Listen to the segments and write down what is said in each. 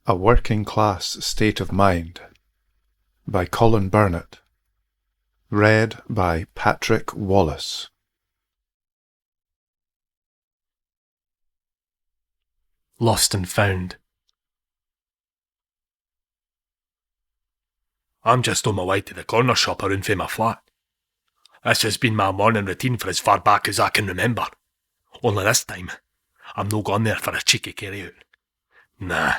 A Working Class State of Mind by Colin Burnett. Read by Patrick Wallace. Lost and Found. I'm just on my way to the corner shop around from my flat. This has been my morning routine for as far back as I can remember. Only this time, I'm no gone there for a cheeky carry-out. Nah,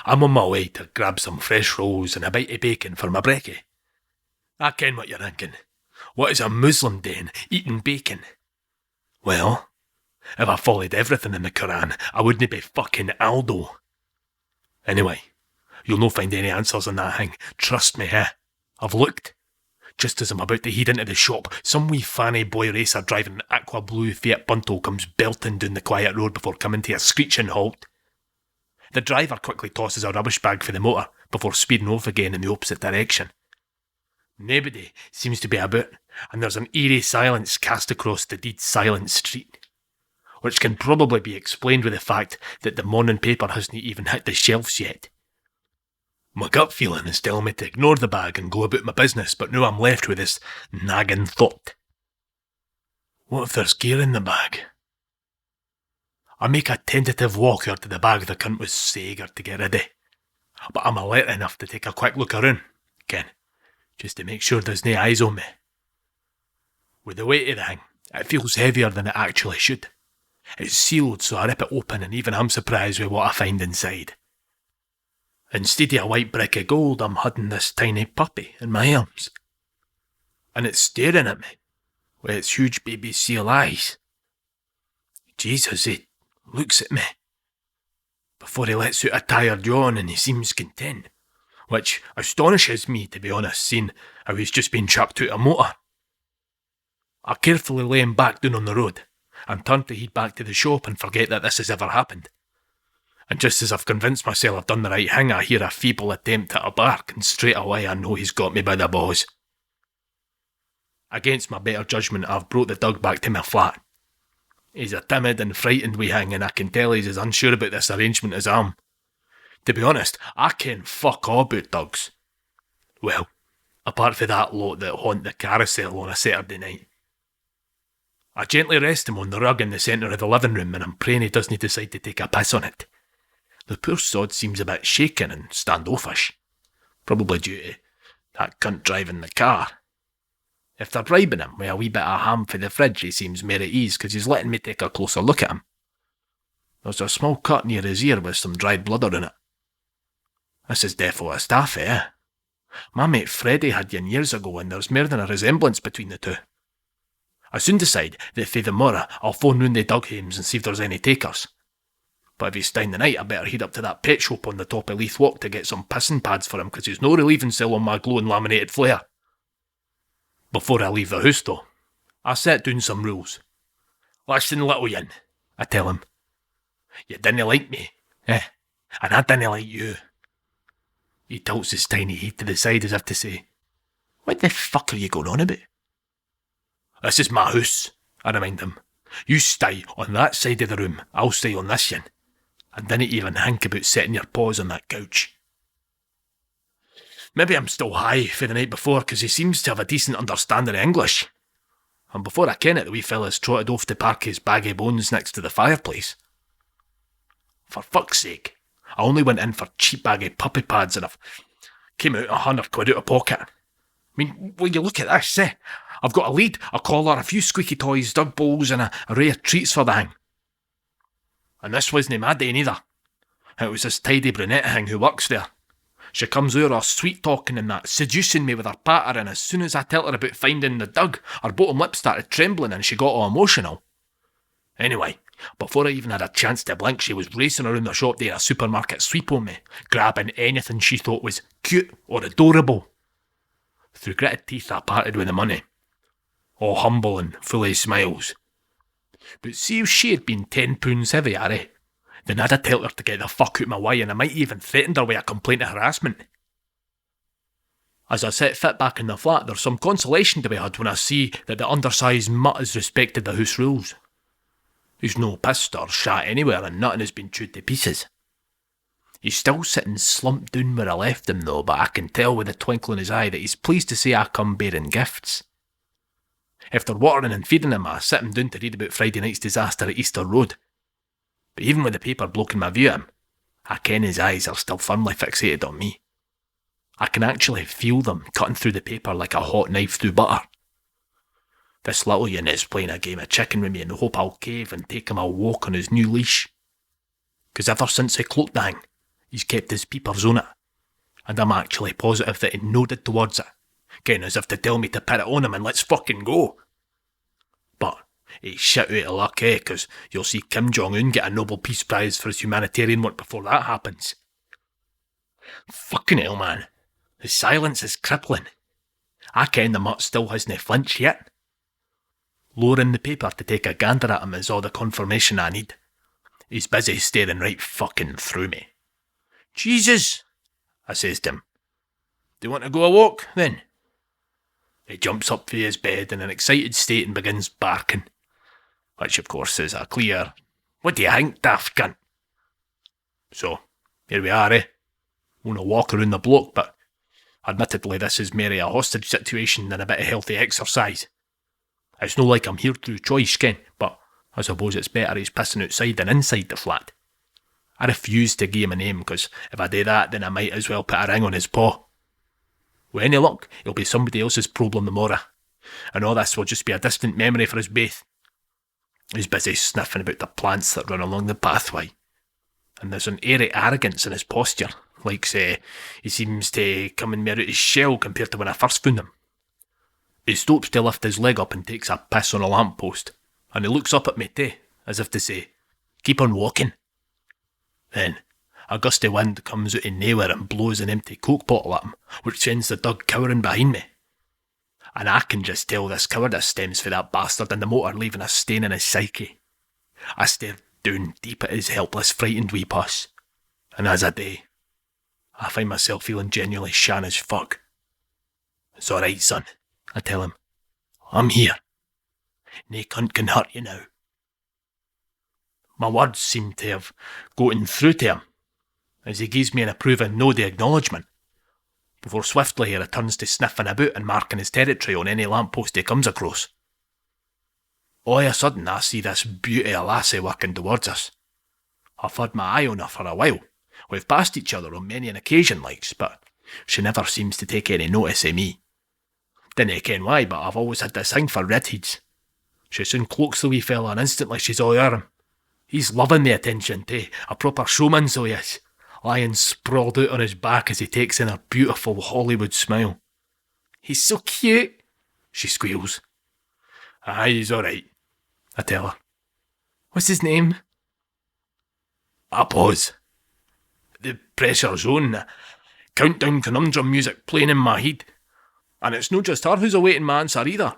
I'm on my way to grab some fresh rolls and a bite of bacon for my brekkie. I ken what you're thinking. What is a Muslim doing eating bacon? Well, if I followed everything in the Quran, I wouldn't be fucking Aldo. Anyway, you'll no find any answers on that thing. Trust me, I've looked. Just as I'm about to head into the shop, some wee fanny boy racer driving an aqua blue Fiat Punto comes belting down the quiet road before coming to a screeching halt. The driver quickly tosses a rubbish bag for the motor before speeding off again in the opposite direction. Nobody seems to be about, and there's an eerie silence cast across the dead silent street, which can probably be explained with the fact that the morning paper hasn't even hit the shelves yet. My gut feeling is telling me to ignore the bag and go about my business, but now I'm left with this nagging thought. What if there's gear in the bag? I make a tentative walk out to the bag the cunt was saying to get rid of, but I'm alert enough to take a quick look around, Ken, just to make sure there's no eyes on me. With the weight of the thing, it feels heavier than it actually should. It's sealed, so I rip it open and even I'm surprised with what I find inside. Instead of a white brick of gold, I'm holding this tiny puppy in my arms. And it's staring at me with its huge baby seal eyes. Jesus, it looks at me before he lets out a tired yawn and he seems content, which astonishes me, to be honest, seeing how he's just been chucked out a motor. I carefully lay him back down on the road and turn to head back to the shop and forget that this has ever happened. And just as I've convinced myself I've done the right thing, I hear a feeble attempt at a bark, and straight away I know he's got me by the balls. Against my better judgment, I've brought the dog back to my flat. He's a timid and frightened wee thing, and I can tell he's as unsure about this arrangement as I am. To be honest, I ken fuck all about dogs. Well, apart from that lot that haunt the carousel on a Saturday night. I gently rest him on the rug in the centre of the living room, and I'm praying he doesn't decide to take a piss on it. The poor sod seems a bit shaken and standoffish, probably due to that cunt driving the car. If they're bribing him with a wee bit of ham for the fridge, he seems more at ease because he's letting me take a closer look at him. There's a small cut near his ear with some dried bladder in it. This is defo a staff, My mate Freddie had one years ago, and there's more than a resemblance between the two. I soon decide that for the morrow I'll phone round the dog homes and see if there's any takers. But if he's staying the night, I better head up to that pet shop on the top of Leith Walk to get some pissing pads for him, because he's no relieving cell on my glowing laminated flare. Before I leave the house though, I set down some rules. Listen, little yin, I tell him. You didn't like me, and I didn't like you. He tilts his tiny head to the side as if to say, what the fuck are you going on about? This is my house, I remind him. You stay on that side of the room, I'll stay on this yin. And didn't even think about setting your paws on that couch. Maybe I'm still high for the night before, because he seems to have a decent understanding of English. And before I ken it, the wee fella's trotted off to park his bag of bones next to the fireplace. For fuck's sake, I only went in for cheap bag of puppy pads and I've came out £100 out of pocket. I mean, will you look at this, I've got a lead, a collar, a few squeaky toys, dog balls and a array of treats for the thing. And this wasn't my day neither. It was this tidy brunette thing who works there. She comes over all sweet-talking and that, seducing me with her patter, and as soon as I tell her about finding the dog, her bottom lip started trembling and she got all emotional. Anyway, before I even had a chance to blink, she was racing around the shop doing a supermarket sweep on me, grabbing anything she thought was cute or adorable. Through gritted teeth I parted with the money, all humble and full of smiles. But see if she had been £10 heavier, then I'd have told her to get the fuck out my way, and I might even threatened her with a complaint of harassment. As I set fit back in the flat, there's some consolation to be had when I see that the undersized mutt has respected the house rules. He's no pissed or shat anywhere and nothing has been chewed to pieces. He's still sitting slumped down where I left him though, but I can tell with a twinkle in his eye that he's pleased to see I come bearing gifts. After watering and feeding him, I sit him down to read about Friday night's disaster at Easter Road. But even with the paper blocking my view of him, I ken his eyes are still firmly fixated on me. I can actually feel them cutting through the paper like a hot knife through butter. This little yin is playing a game of chicken with me in the hope I'll cave and take him a walk on his new leash. 'Cause ever since he cloaked the thing, he's kept his peepers on it. And I'm actually positive that he nodded towards it, getting as if to tell me to put it on him and let's fucking go. But he's shit out of luck, 'cause you'll see Kim Jong-un get a Nobel Peace Prize for his humanitarian work before that happens. Fucking hell, man. His silence is crippling. I ken the mutt still hasn't flinched yet. Lowering the paper to take a gander at him is all the confirmation I need. He's busy staring right fucking through me. Jesus, I says to him. Do you want to go a walk, then? He jumps up from his bed in an excited state and begins barking. Which, of course, is a clear, what do you think, daft cunt? So, here we are, On a walk around the block, but admittedly this is merely a hostage situation than a bit of healthy exercise. It's no like I'm here through choice, Ken, but I suppose it's better he's pissing outside than inside the flat. I refuse to give him a name, because if I do that, then I might as well put a ring on his paw. With any luck, it'll be somebody else's problem tomorrow, and all this will just be a distant memory for us both. He's busy sniffing about the plants that run along the pathway, and there's an airy arrogance in his posture, like, say, he seems to coming more out his shell compared to when I first found him. He stops to lift his leg up and takes a piss on a lamppost, and he looks up at me too, as if to say, keep on walking. Then, a gusty wind comes out of nowhere and blows an empty Coke bottle at him, which sends the dog cowering behind me. And I can just tell this cowardice stems from that bastard in the motor leaving a stain in his psyche. I stare down deep at his helpless, frightened wee puss, and as I do, I find myself feeling genuinely shan as fuck. It's alright, son, I tell him. I'm here. Nae cunt can hurt you now. My words seem to have gotten through to him, as he gives me an approving nod of acknowledgement, before swiftly he returns to sniffing about and marking his territory on any lamppost he comes across. All of a sudden I see this beauty of lassie working towards us. I've had my eye on her for a while. We've passed each other on many an occasion likes, but she never seems to take any notice of me. Dinna ken why, but I've always had this thing for redheads. She soon cloaks the wee fella and instantly she's all over him. He's loving the attention too, a proper showman so he is, lying sprawled out on his back as he takes in her beautiful Hollywood smile. He's so cute, she squeals. Aye, he's alright, I tell her. What's his name? I pause. The pressure's on, countdown conundrum music playing in my head. And it's not just her who's awaiting my answer either.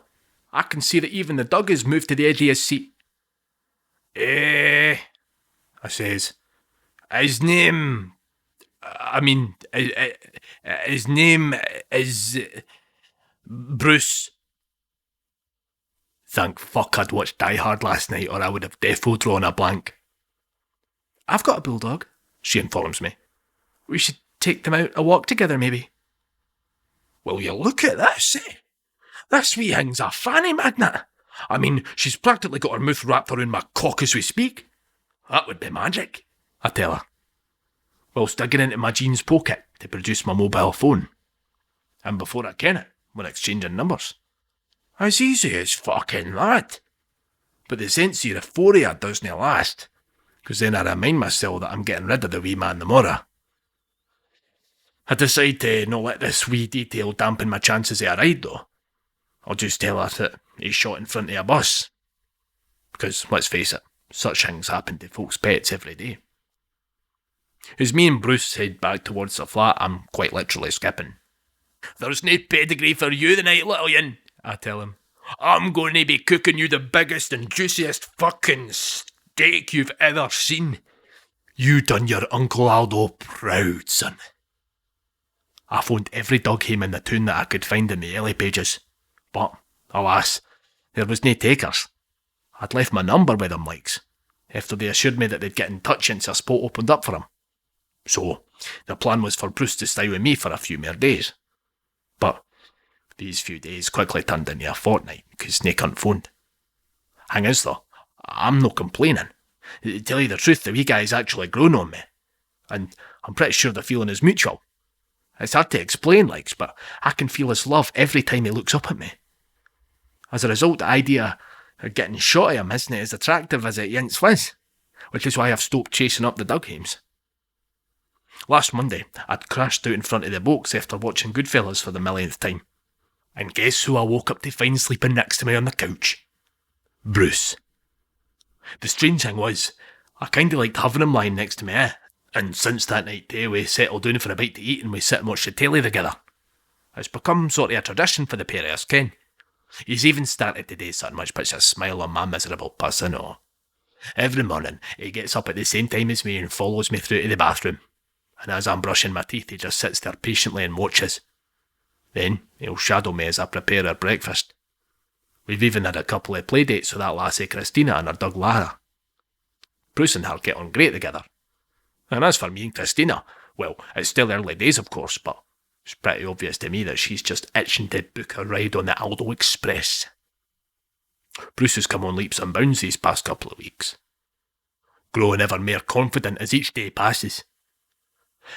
I can see that even the dog has moved to the edge of his seat. I says. His name is Bruce. Thank fuck I'd watched Die Hard last night or I would have defo drawn a blank. I've got a bulldog, she informs me. We should take them out a walk together maybe. Will you look at this, This wee thing's a fanny magnet. I mean, she's practically got her mouth wrapped around my cock as we speak. That would be magic, I tell her, whilst digging into my jeans pocket to produce my mobile phone. And before I ken it, we're exchanging numbers. As easy as fucking that. But the sense of euphoria doesn't last, because then I remind myself that I'm getting rid of the wee man tomorrow. I decide to not let this wee detail dampen my chances of a ride though. I'll just tell her that he's shot in front of a bus. Because, let's face it, such things happen to folks' pets every day. As me and Bruce head back towards the flat, I'm quite literally skipping. There's no pedigree for you tonight, little yin, I tell him. I'm going to be cooking you the biggest and juiciest fucking steak you've ever seen. You done your Uncle Aldo proud, son. I phoned every dog home in the town that I could find in the early pages. But, alas, there was no takers. I'd left my number with them likes, after they assured me that they'd get in touch once a spot opened up for them. So, the plan was for Bruce to stay with me for a few more days. But these few days quickly turned into a fortnight because Snake hadn't phoned. Hang is though, I'm no complaining. To tell you the truth, the wee guy's actually grown on me. And I'm pretty sure the feeling is mutual. It's hard to explain, but I can feel his love every time he looks up at me. As a result, the idea of getting shot at him isn't as attractive as it once was, which is why I've stopped chasing up the Dughames. Last Monday, I'd crashed out in front of the box after watching Goodfellas for the millionth time. And guess who I woke up to find sleeping next to me on the couch? Bruce. The strange thing was, I kinda liked having him lying next to me, and since that night too, we settled down for a bite to eat and we sit and watch the telly together. It's become sort of a tradition for the pair of us, Ken. He's even started to do something which puts a smile on my miserable person. Every morning, he gets up at the same time as me and follows me through to the bathroom. And as I'm brushing my teeth, he just sits there patiently and watches. Then, he'll shadow me as I prepare our breakfast. We've even had a couple of play dates with that lassie Christina and her dog Lara. Bruce and her get on great together. And as for me and Christina, well, it's still early days of course, but it's pretty obvious to me that she's just itching to book a ride on the Aldo Express. Bruce has come on leaps and bounds these past couple of weeks, growing ever more confident as each day passes.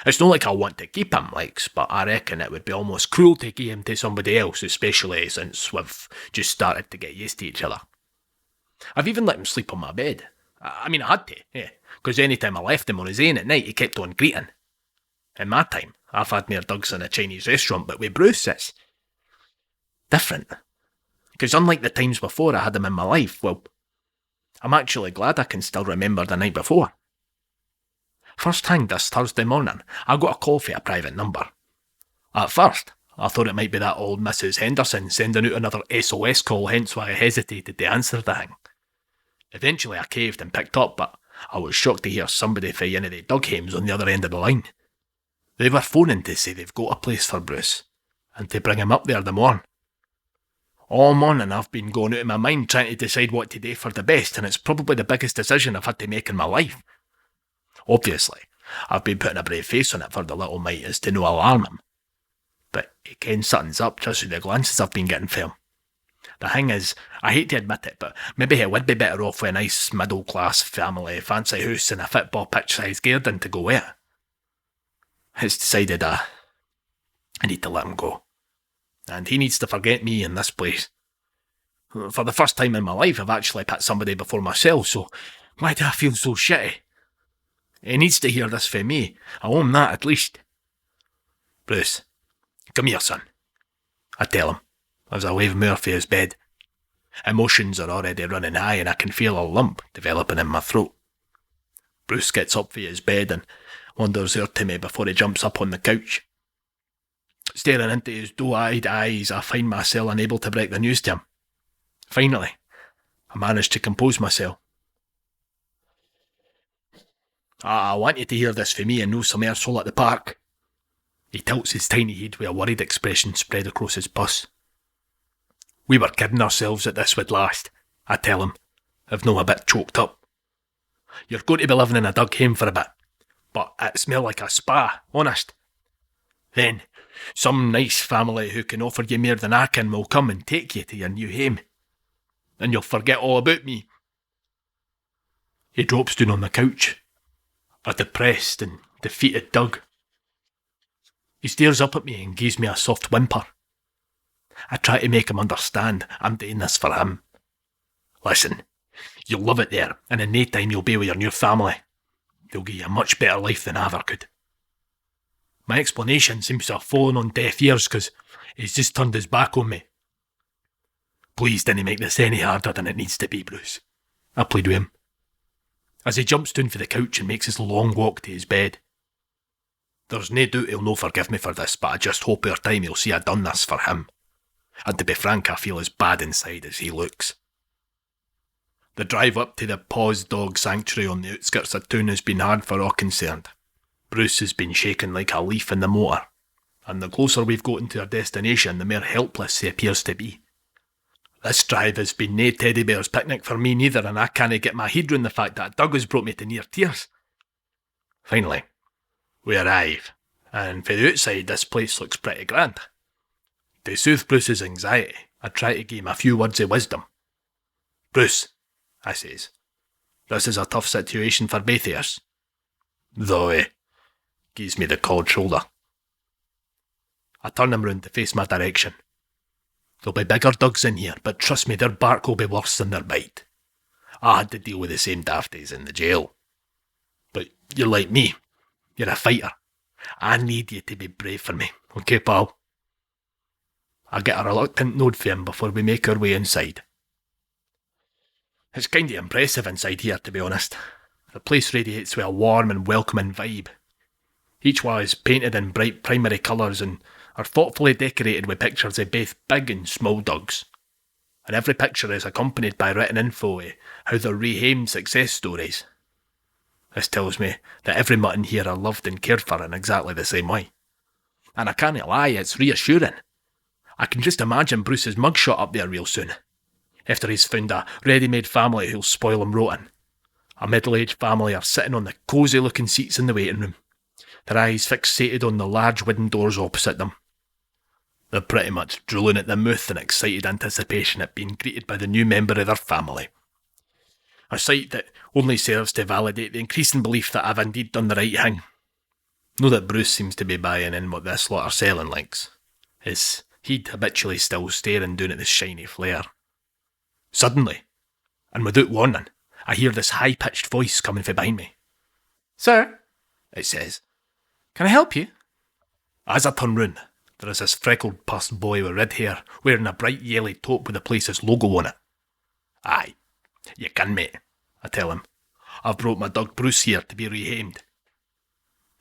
It's not like I want to keep him, but I reckon it would be almost cruel to give him to somebody else, especially since we've just started to get used to each other. I've even let him sleep on my bed. I had to, because any time I left him on his own at night, he kept on greeting. In my time, I've had more dugs in a Chinese restaurant, but with Bruce, it's different. Because unlike the times before I had him in my life, well, I'm actually glad I can still remember the night before. First thing this Thursday morning, I got a call for a private number. At first, I thought it might be that old Mrs. Henderson sending out another SOS call, hence why I hesitated to answer the thing. Eventually I caved and picked up, but I was shocked to hear somebody from any of the Dughames on the other end of the line. They were phoning to say they've got a place for Bruce, and to bring him up there the morn. All morning I've been going out of my mind trying to decide what to do for the best, and it's probably the biggest decision I've had to make in my life. Obviously, I've been putting a brave face on it for the little mite as to no alarm him. But he kens something's up just with the glances I've been getting from him. The thing is, I hate to admit it, but maybe he would be better off with a nice middle-class family, fancy house and a football pitch-sized garden to go with. It's decided I need to let him go. And he needs to forget me in this place. For the first time in my life, I've actually put somebody before myself, so why do I feel so shitty? He needs to hear this from me. I own that at least. Bruce, come here, son. I tell him, as I wave more for his bed. Emotions are already running high and I can feel a lump developing in my throat. Bruce gets up for his bed and wanders over to me before he jumps up on the couch. Staring into his doe-eyed eyes, I find myself unable to break the news to him. Finally, I manage to compose myself. I want you to hear this for me and no some arsehole at the park. He tilts his tiny head with a worried expression spread across his bus. We were kidding ourselves that this would last, I tell him, if no a bit choked up. You're going to be living in a Dughame for a bit, but it smell like a spa, honest. Then, some nice family who can offer you more than I can will come and take you to your new home. And you'll forget all about me. He drops down on the couch, a depressed and defeated Doug. He stares up at me and gives me a soft whimper. I try to make him understand I'm doing this for him. Listen, you'll love it there, and in no time you'll be with your new family. They'll give you a much better life than I ever could. My explanation seems to have fallen on deaf ears because he's just turned his back on me. Please don't make this any harder than it needs to be, Bruce. I plead with him, as he jumps down for the couch and makes his long walk to his bed. There's no doubt he'll no forgive me for this, but I just hope over time he'll see I've done this for him. And to be frank, I feel as bad inside as he looks. The drive up to the Paws Dog Sanctuary on the outskirts of town has been hard for all concerned. Bruce has been shaken like a leaf in the motor, and the closer we've gotten to our destination, the more helpless he appears to be. This drive has been no teddy bear's picnic for me neither, and I can't get my head round the fact that Doug has brought me to near tears. Finally, We arrive, and for the outside this place looks pretty grand. To soothe Bruce's anxiety, I try to give him a few words of wisdom. "Bruce," I says, "this is a tough situation for both of us." Though he gives me the cold shoulder. I turn him round to face my direction. "There'll be bigger dogs in here, but trust me, their bark will be worse than their bite. I had to deal with the same dafties in the jail. But you're like me. You're a fighter. I need you to be brave for me, okay, pal?" I get a reluctant nod for him before we make our way inside. It's kinda impressive inside here, to be honest. The place radiates with a warm and welcoming vibe. Each wall is painted in bright primary colours and are thoughtfully decorated with pictures of both big and small dogs. And every picture is accompanied by written info of how they're rehamed success stories. This tells me that every mutt in here are loved and cared for in exactly the same way. And I can't lie, it's reassuring. I can just imagine Bruce's mugshot up there real soon, after he's found a ready-made family who'll spoil him rotten. A middle-aged family are sitting on the cosy-looking seats in the waiting room, their eyes fixated on the large wooden doors opposite them. They're pretty much drooling at the mouth in excited anticipation at being greeted by the new member of their family. A sight that only serves to validate the increasing belief that I've indeed done the right thing. Know that Bruce seems to be buying in what this lot are selling likes, as he'd habitually still staring down at the shiny flare. Suddenly, and without warning, I hear this high-pitched voice coming from behind me. "Sir," it says, "can I help you?" As I turn round, there is this freckled pursed boy with red hair wearing a bright yellow top with the place's logo on it. "Aye, you can, mate," I tell him. "I've brought my dog Bruce here to be rehamed."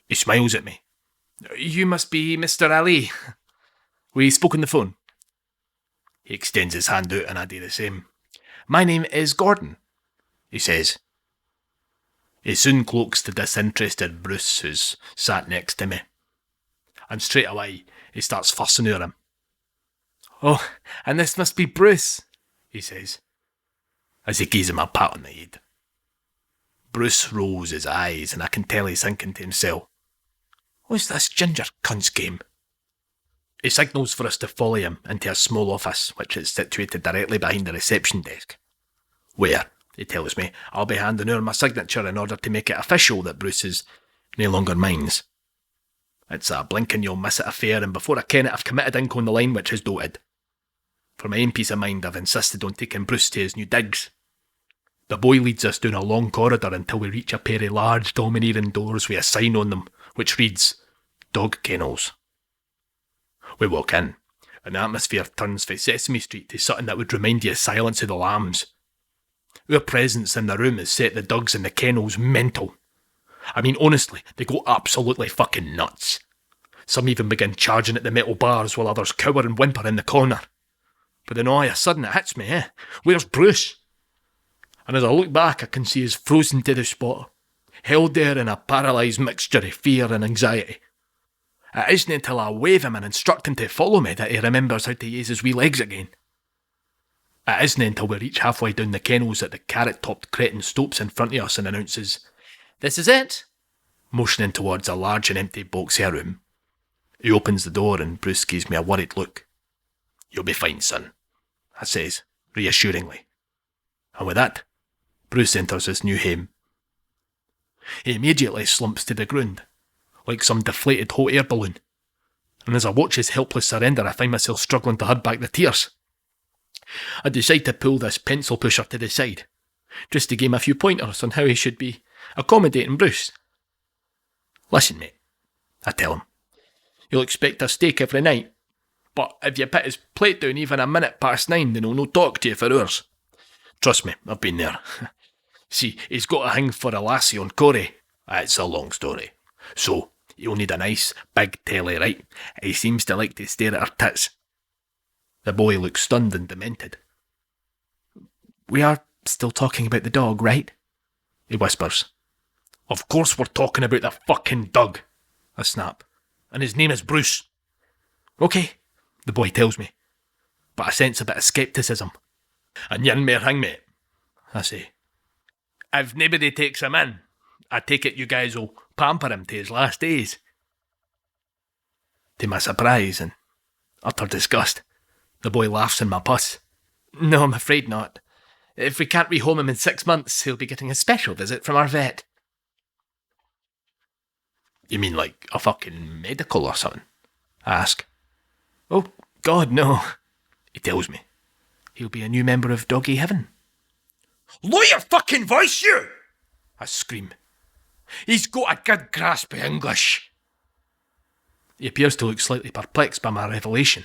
He smiles at me. "You must be Mr. Ali. We spoke on the phone." He extends his hand out and I do the same. "My name is Gordon," he says. He soon cloaks the disinterested Bruce who's sat next to me. And straight away he starts fussing over him. "Oh, and this must be Bruce," he says, as he gives him a pat on the head. Bruce rolls his eyes and I can tell he's thinking to himself, "What's this ginger cunt's game?" He signals for us to follow him into a small office which is situated directly behind the reception desk, where, he tells me, I'll be handing over my signature in order to make it official that Bruce is no longer mine. It's a blink and you'll miss it affair, and before I ken it I've committed ink on the line which is dotted. For my own peace of mind I've insisted on taking Bruce to his new digs. The boy leads us down a long corridor until we reach a pair of large domineering doors with a sign on them which reads, "Dog Kennels." We walk in, and the atmosphere turns from Sesame Street to something that would remind you of Silence of the Lambs. Our presence in the room has set the dogs in the kennels mental. I mean, honestly, they go absolutely fucking nuts. Some even begin charging at the metal bars while others cower and whimper in the corner. But then all of a sudden it hits me, where's Bruce? And as I look back I can see he's frozen to the spot, held there in a paralysed mixture of fear and anxiety. It isn't until I wave him and instruct him to follow me that he remembers how to use his wee legs again. It isn't until we reach halfway down the kennels that the carrot-topped cretin stops in front of us and announces, "This is it," motioning towards a large and empty box-air room. He opens the door and Bruce gives me a worried look. "You'll be fine, son," I says, reassuringly. And with that, Bruce enters his new home. He immediately slumps to the ground, like some deflated hot air balloon, and as I watch his helpless surrender I find myself struggling to hold back the tears. I decide to pull this pencil pusher to the side, just to give him a few pointers on how he should be accommodating Bruce. "Listen, mate," I tell him, "you'll expect a steak every night, but if you put his plate down even a minute past 9 then he'll no talk to you for hours. Trust me, I've been there. See, he's got a thing for a lassie on Corey. It's a long story. So, he'll need a nice, big telly, right? He seems to like to stare at her tits." The boy looks stunned and demented. "We are still talking about the dog, right?" he whispers. "Of course we're talking about the fucking dog," I snap. "And his name is Bruce." "Okay," the boy tells me, but I sense a bit of scepticism. "And yin mair hang, mate," I say. "If nobody takes him in, I take it you guys will pamper him to his last days. To my surprise and utter disgust, the boy laughs in my puss. No, I'm afraid not. If we can't rehome him in 6 months, he'll be getting a special visit from our vet. You mean like a fucking medical or something? I ask. Oh, God, no. He tells me. He'll be a new member of Doggy Heaven. Lower your fucking voice, you! I scream. He's got a good grasp of English. He appears to look slightly perplexed by my revelation,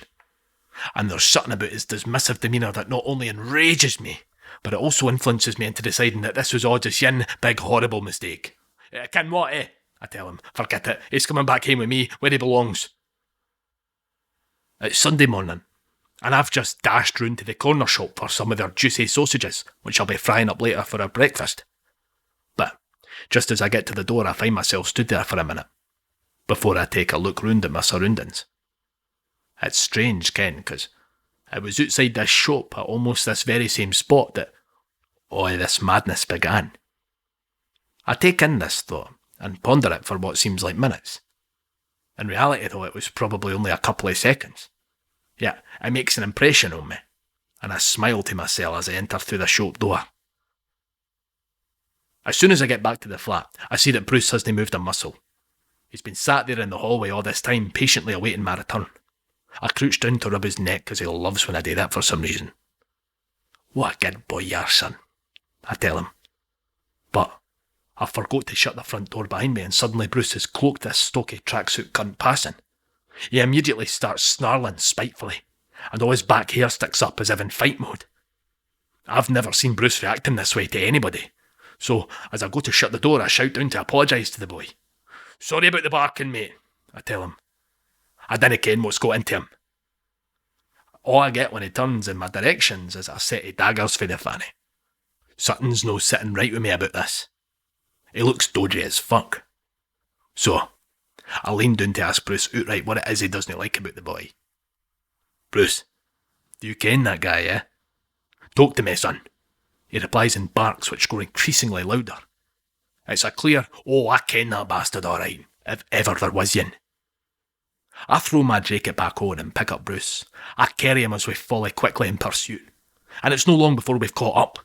and there's something about his dismissive demeanour that not only enrages me, but it also influences me into deciding that this was all just yin big horrible mistake. Ken what, eh? I tell him. Forget it. He's coming back home with me, where he belongs. It's Sunday morning, and I've just dashed round to the corner shop for some of their juicy sausages, which I'll be frying up later for our breakfast. But just as I get to the door, I find myself stood there for a minute, before I take a look round at my surroundings. It's strange, Ken, because it was outside this shop at almost this very same spot that all this madness began. I take in this thought and ponder it for what seems like minutes. In reality, though, it was probably only a couple of seconds. Yet, it makes an impression on me, and I smile to myself as I enter through the shop door. As soon as I get back to the flat, I see that Bruce hasn't moved a muscle. He's been sat there in the hallway all this time, patiently awaiting my return. I crouch down to rub his neck because he loves when I do that for some reason. What a good boy you are, son, I tell him. But I forgot to shut the front door behind me, and suddenly Bruce has cloaked this stocky tracksuit cunt passing. He immediately starts snarling spitefully, and all his back hair sticks up as if in fight mode. I've never seen Bruce reacting this way to anybody, so as I go to shut the door, I shout down to apologise to the boy. Sorry about the barking, mate, I tell him. I dinna ken what's got into him. All I get when he turns in my directions is a set of daggers for the fanny. Something's no sitting right with me about this. He looks dodgy as fuck. So, I lean down to ask Bruce outright what it is he doesn't like about the boy. Bruce, do you ken that guy, eh? Talk to me, son. He replies in barks which grow increasingly louder. It's a clear, oh, I ken that bastard alright, if ever there was yin. I throw my jacket back on and pick up Bruce. I carry him as we follow quickly in pursuit. And it's no long before we've caught up.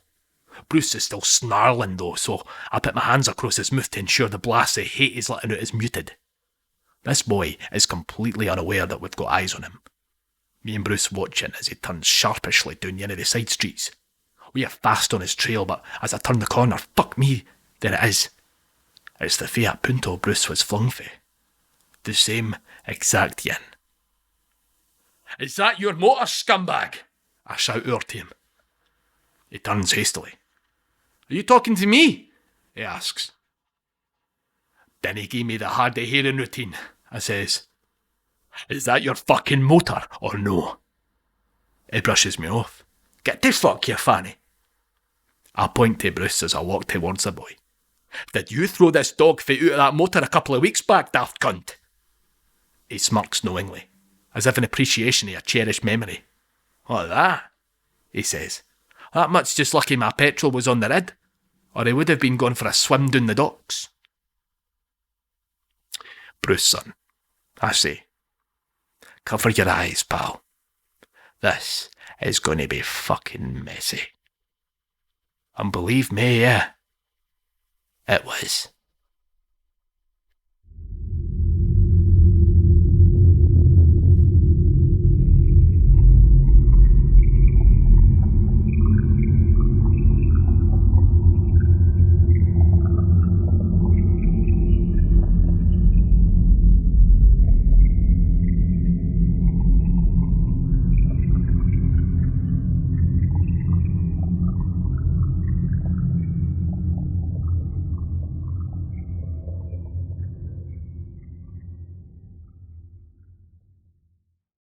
Bruce is still snarling though, so I put my hands across his mouth to ensure the blast of hate he's letting out is muted. This boy is completely unaware that we've got eyes on him. Me and Bruce watching as he turns sharpishly down the end of the side streets. We are fast on his trail, but as I turn the corner, fuck me, there it is. It's the Fiat Punto Bruce was flung for. The same exact yin. Is that your motor, scumbag? I shout out to him. He turns hastily. Are you talking to me? He asks. Then he gave me the hard of hearing routine, I says. Is that your fucking motor or no? He brushes me off. Get the fuck, you fanny. I point to Bruce as I walk towards the boy. Did you throw this dog fit out of that motor a couple of weeks back, daft cunt? He smirks knowingly, as if in appreciation of a cherished memory. What that? He says. That much just lucky my petrol was on the rid, or he would have been going for a swim down the docks. Bruce, son, I say. Cover your eyes, pal. This is going to be fucking messy. And believe me, yeah, it was.